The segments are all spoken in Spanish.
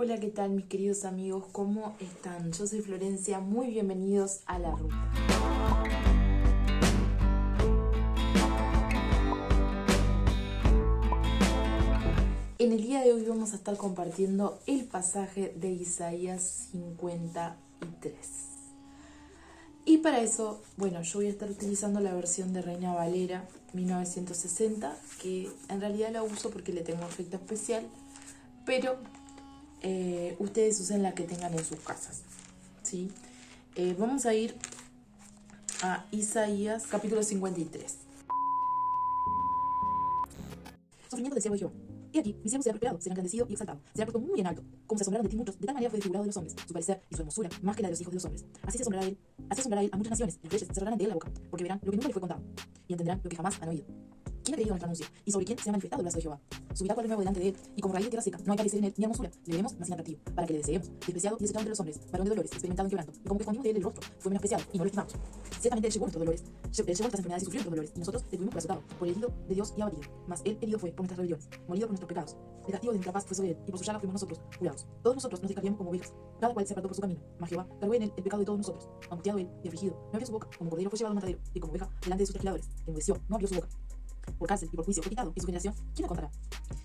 Hola, ¿qué tal mis queridos amigos? ¿Cómo están? Yo soy Florencia, muy bienvenidos a La Ruta. En el día de hoy vamos a estar compartiendo el pasaje de Isaías 53. Y para eso, yo voy a estar utilizando la versión de Reina Valera 1960, que en realidad la uso porque le tengo efecto especial, pero ustedes usen la que tengan en sus casas, ¿sí? Vamos a ir a Isaías capítulo 53. Sufrimiento del siervo de Jehová. He aquí, mi siervo será prosperado, será engrandecido y exaltado, será puesto muy en alto. Como se asombraron de ti muchos, de tal manera fue desfigurado de los hombres, su parecer y su hermosura, más que la de los hijos de los hombres. Así asombrará él a muchas naciones, y los reyes cerrarán ante él la boca, porque verán lo que nunca les fue contado, y entenderán lo que jamás han oído. ¿Quién ha creído nuestro anuncio? ¿Y sobre quién se ha manifestado el brazo de Jehová? Subirá cual nuevo delante de él, y como raíz de tierra seca, no hay parecer en él ni hermosura. Le veremos más inatractivo, para que le deseemos, despreciado y desechado entre los hombres, varón de dolores, experimentado en quebranto, y como que escondimos de él el rostro, fue menospreciado, y no lo estimamos. Ciertamente él llevó nuestros dolores, llevó nuestras enfermedades y sufrió nuestros dolores, y nosotros le tuvimos por azotado, por el herido de Dios y abatido. Mas él herido fue por nuestras rebeliones, molido por nuestros pecados. El castigo de nuestra paz fue sobre él, y por su llaga fuimos nosotros curados. Todos nosotros nos descarriamos como ovejas, cada cual se apartó por su camino, mas Jehová cargó en él el pecado de todos nosotros. Angustiado él y afligido, no abrió su boca, como cordero fue llevado al matadero, y como oveja delante de sus trasquiladores, enmudeció, no abrió su boca. Por cárcel y por juicio fue quitado, y su generación, ¿quién la contará?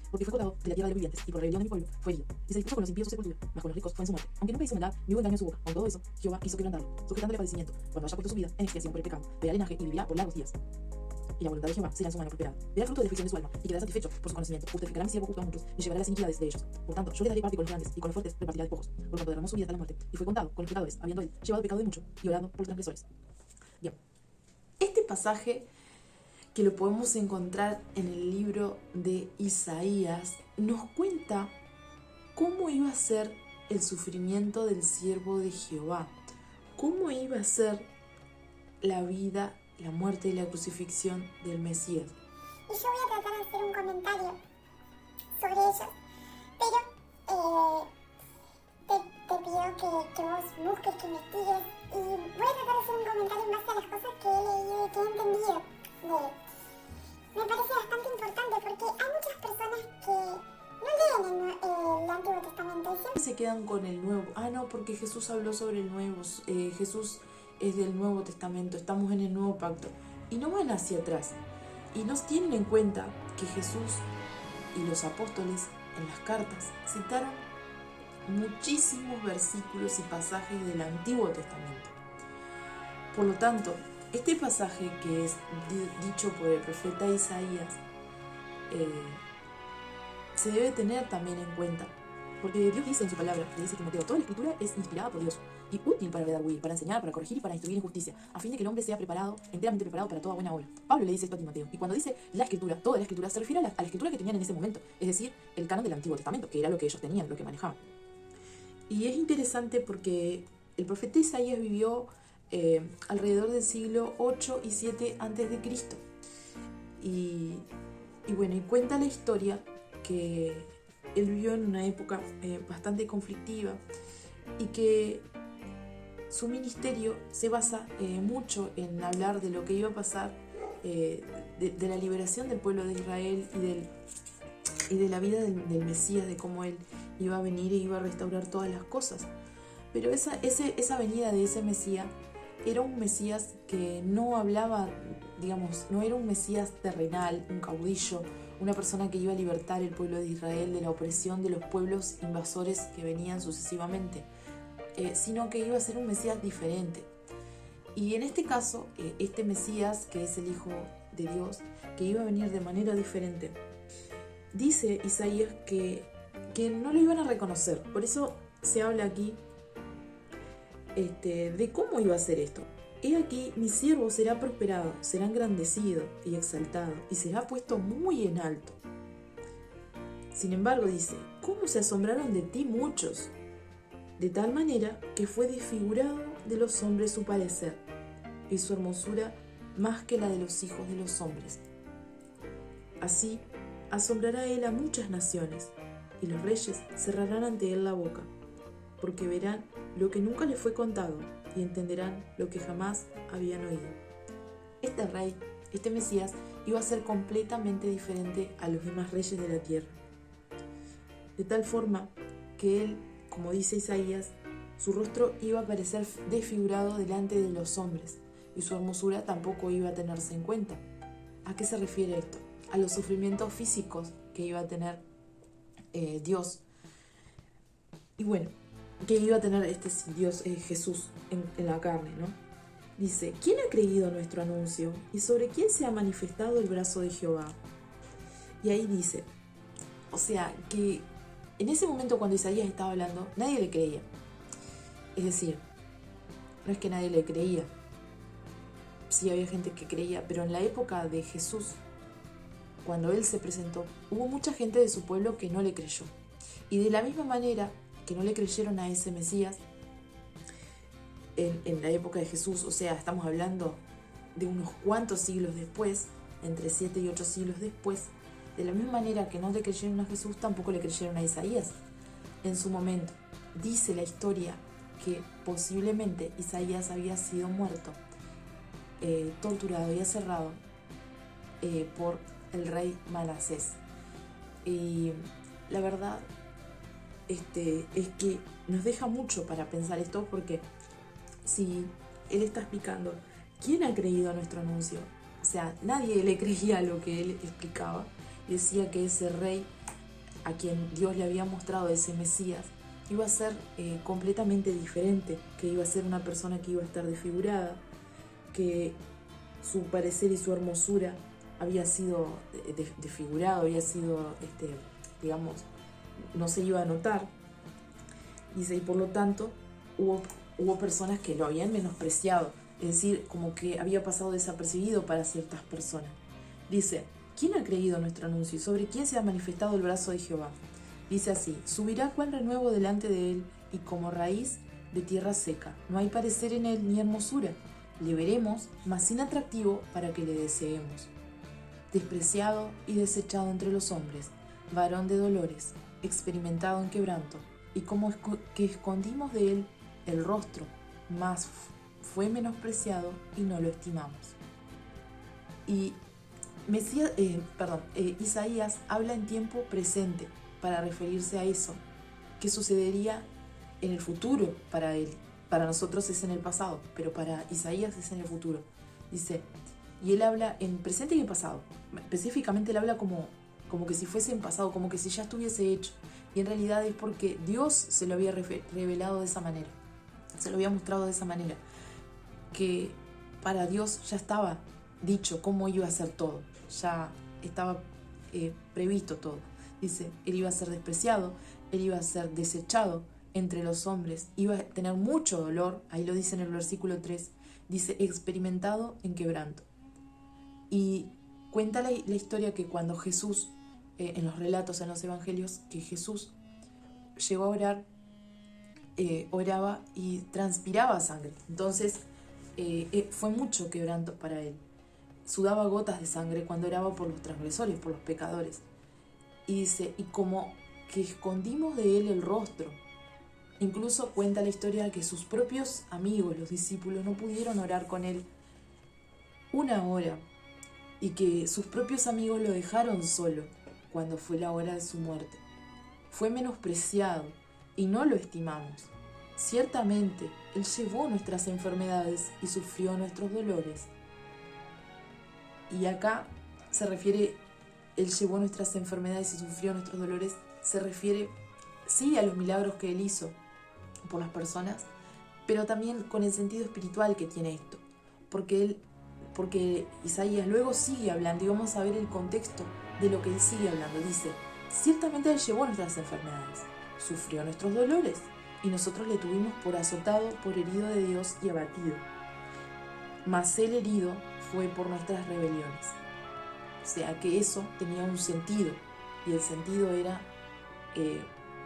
Porque fue cortado de la tierra de los vivientes, y por rebelión de mi pueblo fue herido. Y se dispuso con los impíos su sepultura, mas con los ricos fue en su muerte. Aunque nunca hizo maldad, ni hubo engaño en su boca. Con todo eso, Jehová quiso quebrantarlo, sujetándole padecimiento, cuando haya puesto su vida en expiación por el pecado. Verá linaje y vivirá por largos días. Y la voluntad de Jehová será en su mano prosperada. Verá el fruto de la aflicción de su alma, y quedará satisfecho por su conocimiento. Justificará mi siervo justo a muchos, y llevará las iniquidades de ellos. Por tanto, yo le daré parte con los grandes, y con los fuertes repartirá despojos. Por cuanto derramó su vida hasta la muerte, y fue contado con los pecadores, habiendo él llevado el pecado de muchos, y orado por los transgresores. Bien. Este pasaje, que lo podemos encontrar en el libro de Isaías, nos cuenta cómo iba a ser el sufrimiento del siervo de Jehová, cómo iba a ser la vida, la muerte y la crucifixión del Mesías. Y yo voy a tratar de hacer un comentario sobre ellos, pero te pido que vos busques, que investigues, y voy a tratar de hacer un comentario en base a las cosas que he leído y que he entendido de él. Me parece bastante importante porque hay muchas personas que no leen el Antiguo Testamento y siempre se quedan con el Nuevo. No, porque Jesús habló sobre el Nuevo. Jesús es del Nuevo Testamento, estamos en el Nuevo Pacto. Y no van hacia atrás. Y no tienen en cuenta que Jesús y los apóstoles en las cartas citaron muchísimos versículos y pasajes del Antiguo Testamento. Por lo tanto, este pasaje que es dicho por el profeta Isaías se debe tener también en cuenta, porque Dios dice en su palabra, le dice a Timoteo, toda la escritura es inspirada por Dios y útil para redarguir, para enseñar, para corregir y para instruir en justicia, a fin de que el hombre sea preparado, enteramente preparado para toda buena obra. Pablo le dice esto a Timoteo, y cuando dice la escritura, toda la escritura, se refiere a la escritura que tenían en ese momento, es decir, el canon del Antiguo Testamento, que era lo que ellos tenían, lo que manejaban. Y es interesante porque el profeta Isaías vivió alrededor del siglo 8 y 7 antes de Cristo. Y cuenta la historia que él vivió en una época bastante conflictiva y que su ministerio se basa mucho en hablar de lo que iba a pasar, de la liberación del pueblo de Israel y de la vida del Mesías, de cómo él iba a venir e iba a restaurar todas las cosas. Pero esa venida de ese Mesías era un Mesías que no hablaba, no era un Mesías terrenal, un caudillo, una persona que iba a libertar el pueblo de Israel de la opresión de los pueblos invasores que venían sucesivamente, sino que iba a ser un Mesías diferente. Y en este caso, este Mesías, que es el Hijo de Dios, que iba a venir de manera diferente, dice Isaías que no lo iban a reconocer. Por eso se habla aquí de cómo iba a ser esto. He aquí, mi siervo será prosperado, será engrandecido y exaltado, y será puesto muy en alto. Sin embargo, dice, ¿cómo se asombraron de ti muchos? De tal manera que fue desfigurado de los hombres su parecer, y su hermosura más que la de los hijos de los hombres. Así asombrará él a muchas naciones, y los reyes cerrarán ante él la boca, porque verán lo que nunca les fue contado, y entenderán lo que jamás habían oído. Este rey, este Mesías, iba a ser completamente diferente a los demás reyes de la tierra. De tal forma que él, como dice Isaías, su rostro iba a parecer desfigurado delante de los hombres y su hermosura tampoco iba a tenerse en cuenta. ¿A qué se refiere esto? A los sufrimientos físicos que iba a tener Dios. Y bueno, que iba a tener Dios, Jesús, en la carne, ¿no? Dice, ¿quién ha creído nuestro anuncio? ¿Y sobre quién se ha manifestado el brazo de Jehová? Y ahí dice, o sea, que en ese momento cuando Isaías estaba hablando, nadie le creía. Es decir, no es que nadie le creía. Sí había gente que creía, pero en la época de Jesús, cuando él se presentó, hubo mucha gente de su pueblo que no le creyó. Y de la misma manera que no le creyeron a ese Mesías, en la época de Jesús, o sea, estamos hablando de unos cuantos siglos después, entre 7 y 8 siglos después, de la misma manera que no le creyeron a Jesús, tampoco le creyeron a Isaías en su momento. Dice la historia que posiblemente Isaías había sido muerto, torturado y aserrado por el rey Manasés. Y la verdad es que nos deja mucho para pensar esto, porque si él está explicando, ¿quién ha creído a nuestro anuncio? O sea, nadie le creía lo que él explicaba. Decía que ese rey a quien Dios le había mostrado, ese Mesías, iba a ser completamente diferente, que iba a ser una persona que iba a estar desfigurada, que su parecer y su hermosura había sido desfigurado, había sido, digamos, no se iba a notar. Dice, y por lo tanto hubo personas que lo habían menospreciado, es decir, como que había pasado desapercibido para ciertas personas. Dice, ¿quién ha creído nuestro anuncio y sobre quién se ha manifestado el brazo de Jehová? Dice así, subirá cual renuevo delante de él y como raíz de tierra seca. No hay parecer en él ni hermosura. Le veremos, mas sin atractivo para que le deseemos. Despreciado y desechado entre los hombres, varón de dolores, experimentado en quebranto, y como que escondimos de él el rostro, mas fue menospreciado y no lo estimamos. Y Isaías habla en tiempo presente para referirse a eso, que sucedería en el futuro para él. Para nosotros es en el pasado, pero para Isaías es en el futuro. Dice, y él habla en presente y en pasado. Específicamente él habla como que si fuese en pasado, como que si ya estuviese hecho. Y en realidad es porque Dios se lo había revelado de esa manera. Se lo había mostrado de esa manera. Que para Dios ya estaba dicho cómo iba a ser todo. Ya estaba previsto todo. Dice, él iba a ser despreciado, él iba a ser desechado entre los hombres, iba a tener mucho dolor, ahí lo dice en el versículo 3, dice, experimentado en quebranto. Y cuenta la historia que cuando Jesús, en los relatos, en los evangelios, que Jesús llegó a orar, oraba y transpiraba sangre. Entonces fue mucho quebranto para él. Sudaba gotas de sangre cuando oraba por los transgresores, por los pecadores. Y dice, y como que escondimos de él el rostro. Incluso cuenta la historia que sus propios amigos, los discípulos, no pudieron orar con él una hora, y que sus propios amigos lo dejaron solo cuando fue la hora de su muerte. Fue menospreciado y no lo estimamos. Ciertamente, él llevó nuestras enfermedades y sufrió nuestros dolores. Y acá se refiere, él llevó nuestras enfermedades y sufrió nuestros dolores, se refiere, sí, a los milagros que él hizo por las personas, pero también con el sentido espiritual que tiene esto, porque Isaías luego sigue hablando, y vamos a ver el contexto de lo que él sigue hablando. Dice, ciertamente él llevó nuestras enfermedades, sufrió nuestros dolores, y nosotros le tuvimos por azotado, por herido de Dios y abatido. Mas el herido fue por nuestras rebeliones. O sea que eso tenía un sentido, y el sentido era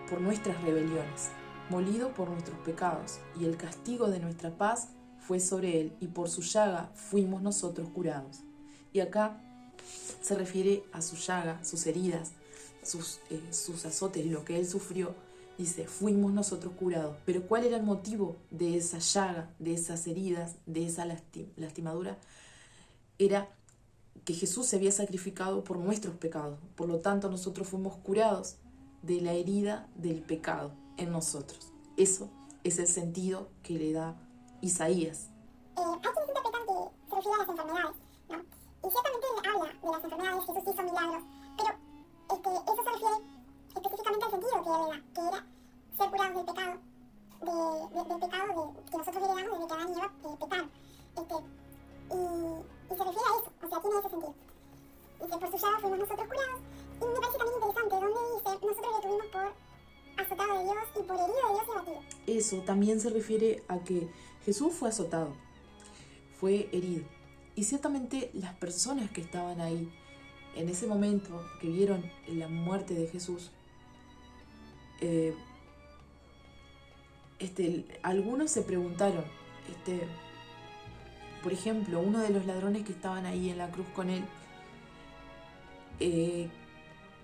por nuestras rebeliones, molido por nuestros pecados, y el castigo de nuestra paz fue sobre él, y por su llaga fuimos nosotros curados. Y acá se refiere a su llaga, sus heridas, sus azotes, lo que él sufrió. Dice, fuimos nosotros curados. Pero ¿cuál era el motivo de esa llaga, de esas heridas, de esa lastimadura? Era que Jesús se había sacrificado por nuestros pecados. Por lo tanto, nosotros fuimos curados de la herida del pecado. en nosotros. Eso es el sentido que le da Isaías. Hay quienes interpretan que se refiere a las enfermedades, ¿no? Y ciertamente él habla de las enfermedades, Jesús hizo milagros, pero eso se refiere específicamente al sentido que él le da, que era ser curados del pecado, del pecado que nosotros heredamos desde que Adán y Eva pecaron. Y se refiere a eso, o sea, tiene ese sentido. Dice, por su llaga fuimos nosotros curados. Y me parece también interesante, donde dice, nosotros le tuvimos por azotado de Dios y por herido de Dios y abatido. Eso también se refiere a que Jesús fue azotado, fue herido. Y ciertamente las personas que estaban ahí en ese momento, que vieron la muerte de Jesús, algunos se preguntaron, por ejemplo, uno de los ladrones que estaban ahí en la cruz con él,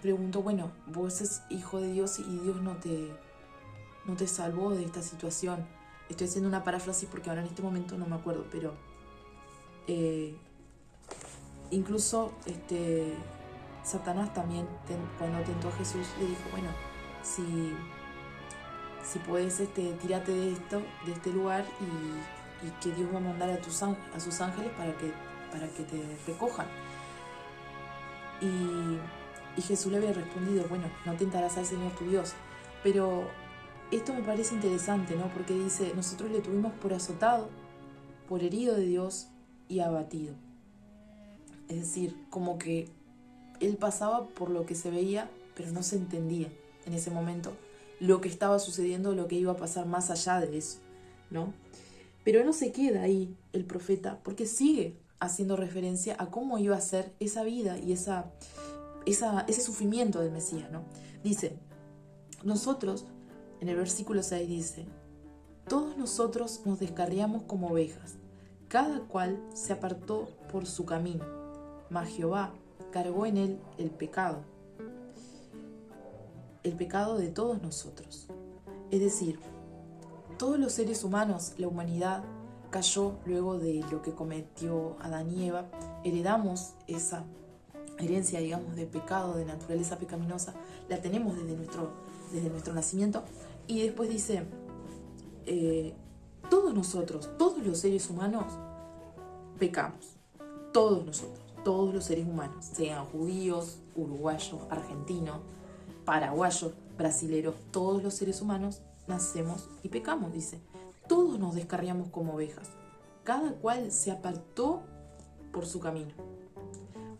preguntó, bueno, vos sos hijo de Dios y Dios no te salvó de esta situación. Estoy haciendo una paráfrasis porque ahora en este momento no me acuerdo, pero incluso Satanás también, cuando tentó a Jesús, le dijo, bueno, si puedes, tírate de este lugar y que Dios va a mandar a sus ángeles para que te recojan. Y Jesús le había respondido, bueno, no tentarás al Señor tu Dios. Pero esto me parece interesante, ¿no? Porque dice, nosotros le tuvimos por azotado, por herido de Dios y abatido. Es decir, como que él pasaba por lo que se veía, pero no se entendía en ese momento lo que estaba sucediendo, lo que iba a pasar más allá de eso, ¿no? Pero no se queda ahí el profeta, porque sigue haciendo referencia a cómo iba a ser esa vida y ese sufrimiento del Mesías, ¿no? Dice, nosotros, en el versículo 6 dice, todos nosotros nos descarriamos como ovejas, cada cual se apartó por su camino, mas Jehová cargó en él el pecado de todos nosotros. Es decir, todos los seres humanos, la humanidad, cayó luego de lo que cometió Adán y Eva. Heredamos esa herencia, digamos, de pecado, de naturaleza pecaminosa, la tenemos desde nuestro nacimiento. Y después dice, todos nosotros, todos los seres humanos, pecamos. Todos nosotros, todos los seres humanos, sean judíos, uruguayos, argentinos, paraguayos, brasileros, todos los seres humanos nacemos y pecamos, dice. Todos nos descarriamos como ovejas. Cada cual se apartó por su camino.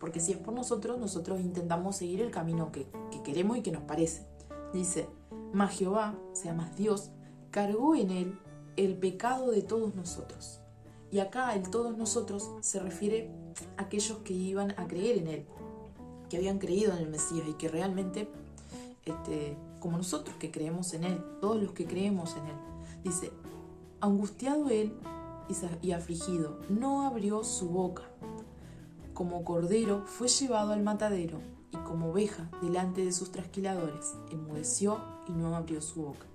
Porque si es por nosotros intentamos seguir el camino que queremos y que nos parece. Dice, mas Jehová, o sea, más Dios, cargó en él el pecado de todos nosotros. Y acá el todos nosotros se refiere a aquellos que iban a creer en él, que habían creído en el Mesías y que realmente, como nosotros que creemos en él, todos los que creemos en él, dice, angustiado él y afligido, no abrió su boca. Como cordero fue llevado al matadero, y como oveja delante de sus trasquiladores, enmudeció y no abrió su boca.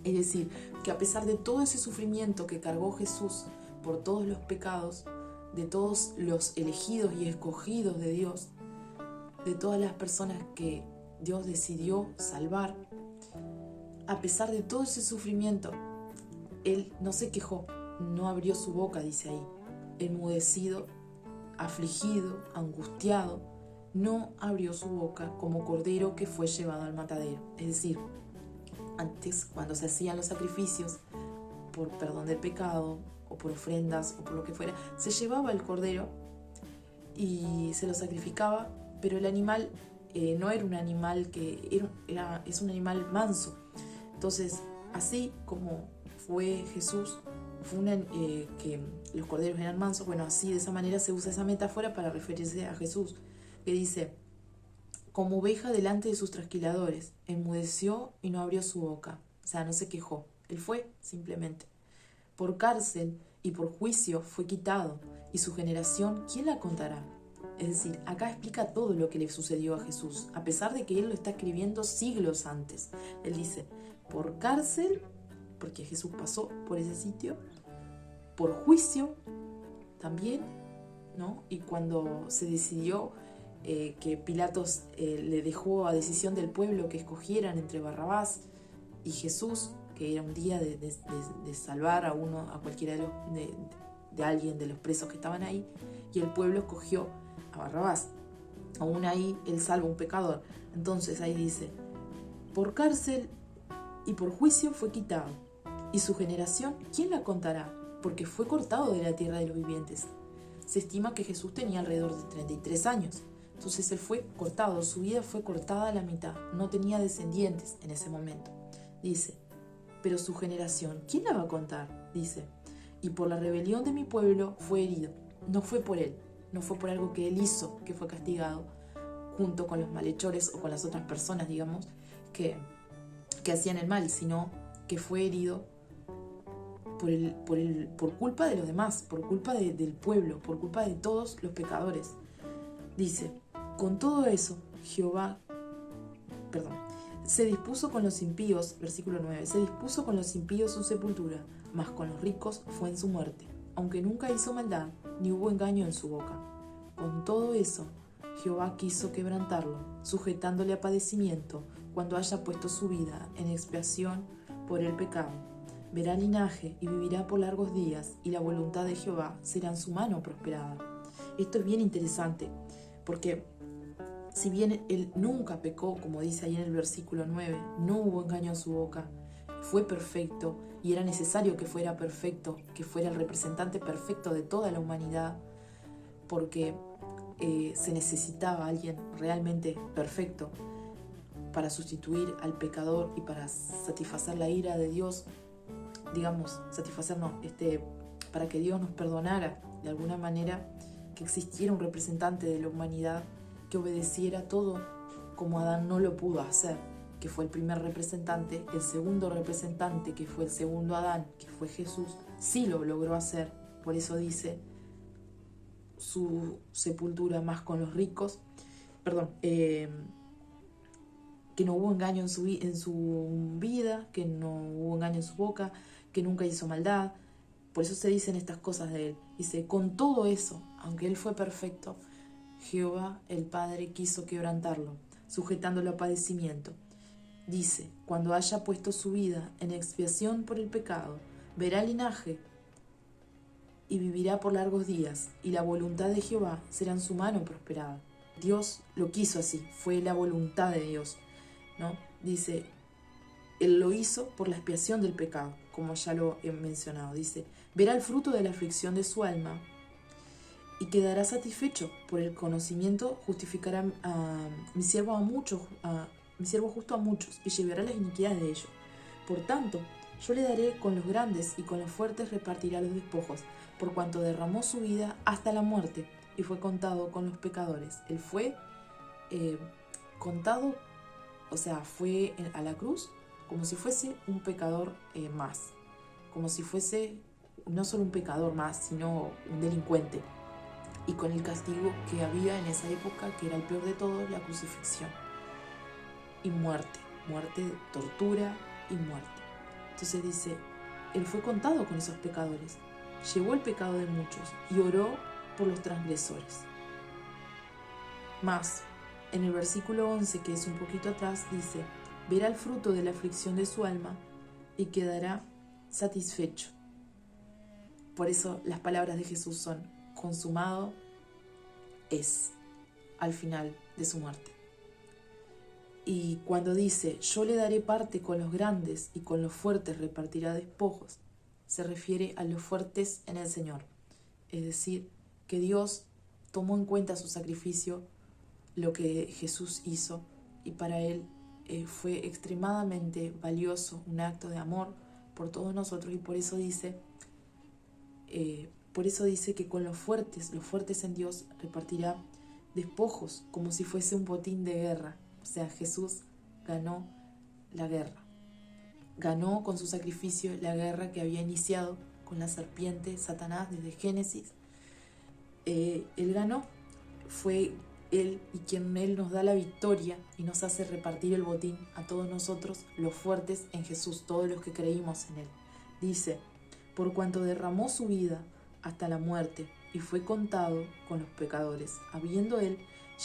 Es decir, que a pesar de todo ese sufrimiento que cargó Jesús por todos los pecados, de todos los elegidos y escogidos de Dios, de todas las personas que Dios decidió salvar, a pesar de todo ese sufrimiento, Él no se quejó, no abrió su boca, dice ahí, enmudecido, afligido, angustiado, no abrió su boca como cordero que fue llevado al matadero. Es decir, antes cuando se hacían los sacrificios por perdón del pecado o por ofrendas o por lo que fuera, se llevaba el cordero y se lo sacrificaba, pero el animal no era un animal es un animal manso. Entonces, así como fue Jesús, que los corderos eran mansos, bueno, así de esa manera se usa esa metáfora para referirse a Jesús, que dice, como oveja delante de sus trasquiladores, enmudeció y no abrió su boca, o sea, no se quejó, él fue simplemente. Por cárcel y por juicio fue quitado, y su generación, ¿quién la contará? Es decir, acá explica todo lo que le sucedió a Jesús, a pesar de que él lo está escribiendo siglos antes. Él dice, por cárcel, porque Jesús pasó por ese sitio, por juicio también, ¿no? Y cuando se decidió que Pilatos le dejó a decisión del pueblo que escogieran entre Barrabás Y Jesús, que era un día de salvar a cualquiera de alguien de los presos que estaban ahí, y el pueblo escogió a Barrabás. Aún ahí él salva a un pecador. Entonces ahí dice, por cárcel y por juicio fue quitado, y su generación, ¿quién la contará? Porque fue cortado de la tierra de los vivientes. Se estima que Jesús tenía alrededor de 33 años. Entonces él fue cortado, su vida fue cortada a la mitad. No tenía descendientes en ese momento. Dice, pero su generación, ¿quién la va a contar? Dice, y por la rebelión de mi pueblo fue herido. No fue por él, no fue por algo que él hizo, que fue castigado, junto con los malhechores o con las otras personas, digamos, que hacían el mal, sino que fue herido por culpa de los demás, por culpa del pueblo, por culpa de todos los pecadores. Dice, con todo eso, se dispuso con los impíos, versículo 9, se dispuso con los impíos su sepultura, mas con los ricos fue en su muerte, aunque nunca hizo maldad, ni hubo engaño en su boca. Con todo eso, Jehová quiso quebrantarlo, sujetándole a padecimiento, cuando haya puesto su vida en expiación por el pecado. Verá linaje y vivirá por largos días, y la voluntad de Jehová será en su mano prosperada. Esto es bien interesante, porque si bien él nunca pecó, como dice ahí en el versículo 9, no hubo engaño en su boca, fue perfecto, y era necesario que fuera perfecto, que fuera el representante perfecto de toda la humanidad, porque se necesitaba alguien realmente perfecto para sustituir al pecador y para satisfacer la ira de Dios, para que Dios nos perdonara de alguna manera, que existiera un representante de la humanidad que obedeciera todo como Adán no lo pudo hacer, que fue el primer representante. El segundo representante, que fue el segundo Adán, que fue Jesús, sí lo logró hacer. Por eso dice, su sepultura más con los ricos, que no hubo engaño en su vida, que no hubo engaño en su boca, que nunca hizo maldad. Por eso se dicen estas cosas de él. Dice, con todo eso, aunque él fue perfecto, Jehová el Padre quiso quebrantarlo, sujetándolo a padecimiento. Dice, cuando haya puesto su vida en expiación por el pecado, verá linaje y vivirá por largos días, y la voluntad de Jehová será en su mano prosperada. Dios lo quiso así, fue la voluntad de Dios, ¿no? Dice, él lo hizo por la expiación del pecado, como ya lo he mencionado. Dice, verá el fruto de la aflicción de su alma y quedará satisfecho. Por el conocimiento justificará a mi siervo justo a muchos, y llevará las iniquidades de ellos. Por tanto, yo le daré con los grandes, y con los fuertes repartirá los despojos, por cuanto derramó su vida hasta la muerte, y fue contado con los pecadores. Él fue contado, fue a la cruz como si fuese un pecador más, como si fuese no solo un pecador más, sino un delincuente, y con el castigo que había en esa época, que era el peor de todo, la crucifixión y muerte, tortura y muerte. Entonces dice, él fue contado con esos pecadores, llevó el pecado de muchos y oró por los transgresores. Más, en el versículo 11, que es un poquito atrás, dice, verá el fruto de la aflicción de su alma y quedará satisfecho. Por eso las palabras de Jesús son, consumado es, al final de su muerte. Y cuando dice, yo le daré parte con los grandes y con los fuertes repartirá despojos, se refiere a los fuertes en el Señor. Es decir, que Dios tomó en cuenta su sacrificio, lo que Jesús hizo, y para él fue extremadamente valioso, un acto de amor por todos nosotros, y por eso dice que con los fuertes en Dios repartirá despojos, como si fuese un botín de guerra. O sea, Jesús ganó la guerra. Ganó con su sacrificio la guerra que había iniciado con la serpiente, Satanás, desde Génesis. Él ganó, fue Él y quien Él nos da la victoria y nos hace repartir el botín a todos nosotros, los fuertes en Jesús, todos los que creímos en Él. Dice, por cuanto derramó su vida hasta la muerte y fue contado con los pecadores, habiendo Él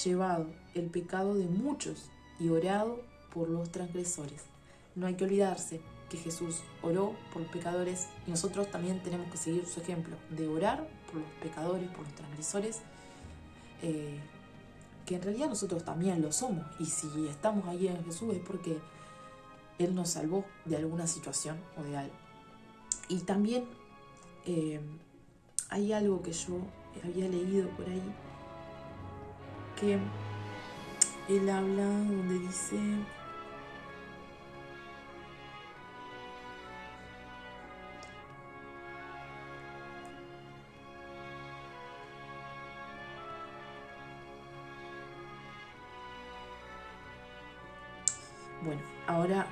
llevado el pecado de muchos y orado por los transgresores. no hay que olvidarse que Jesús oró por los pecadores y nosotros también tenemos que seguir su ejemplo de orar por los pecadores, por los transgresores, que en realidad nosotros también lo somos, y si estamos ahí en Jesús es porque Él nos salvó de alguna situación o de algo. Y también hay algo que yo había leído por ahí, que Él habla donde dice... Bueno, ahora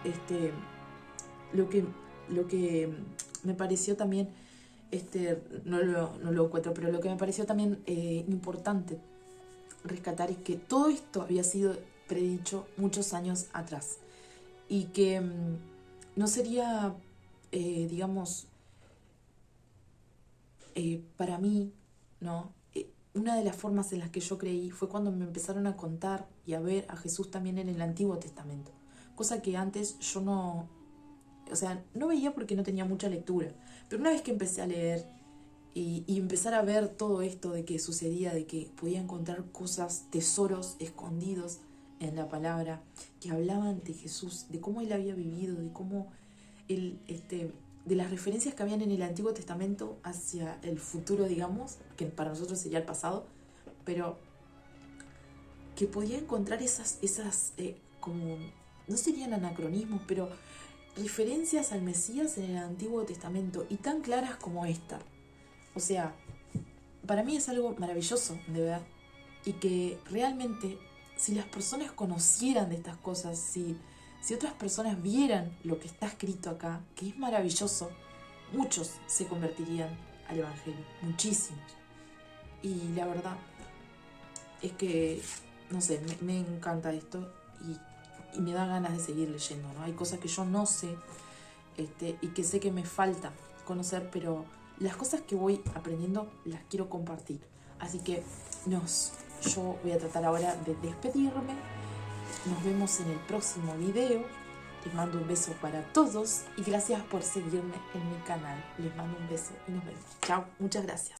lo que me pareció también, no lo encuentro, pero lo que me pareció también importante rescatar es que todo esto había sido predicho muchos años atrás y que no sería, digamos, para mí, ¿no? Una de las formas en las que yo creí fue cuando me empezaron a contar y a ver a Jesús también en el Antiguo Testamento. Cosa que antes yo no veía porque no tenía mucha lectura. Pero una vez que empecé a leer y empezar a ver todo esto de que sucedía, de que podía encontrar cosas, tesoros escondidos en la palabra, que hablaban de Jesús, de cómo Él había vivido, de cómo Él, de las referencias que habían en el Antiguo Testamento hacia el futuro, digamos, que para nosotros sería el pasado, pero que podía encontrar esas como... no serían anacronismos, pero referencias al Mesías en el Antiguo Testamento y tan claras como esta. O sea, para mí es algo maravilloso de ver y que realmente si las personas conocieran de estas cosas, si otras personas vieran lo que está escrito acá, que es maravilloso, muchos se convertirían al Evangelio, muchísimos. Y la verdad es que, no sé, me encanta esto y me da ganas de seguir leyendo, ¿no? Hay cosas que yo no sé y que sé que me falta conocer, pero las cosas que voy aprendiendo las quiero compartir. Así que yo voy a tratar ahora de despedirme. Nos vemos en el próximo video. Les mando un beso para todos y gracias por seguirme en mi canal. Les mando un beso y nos vemos. Chao, muchas gracias.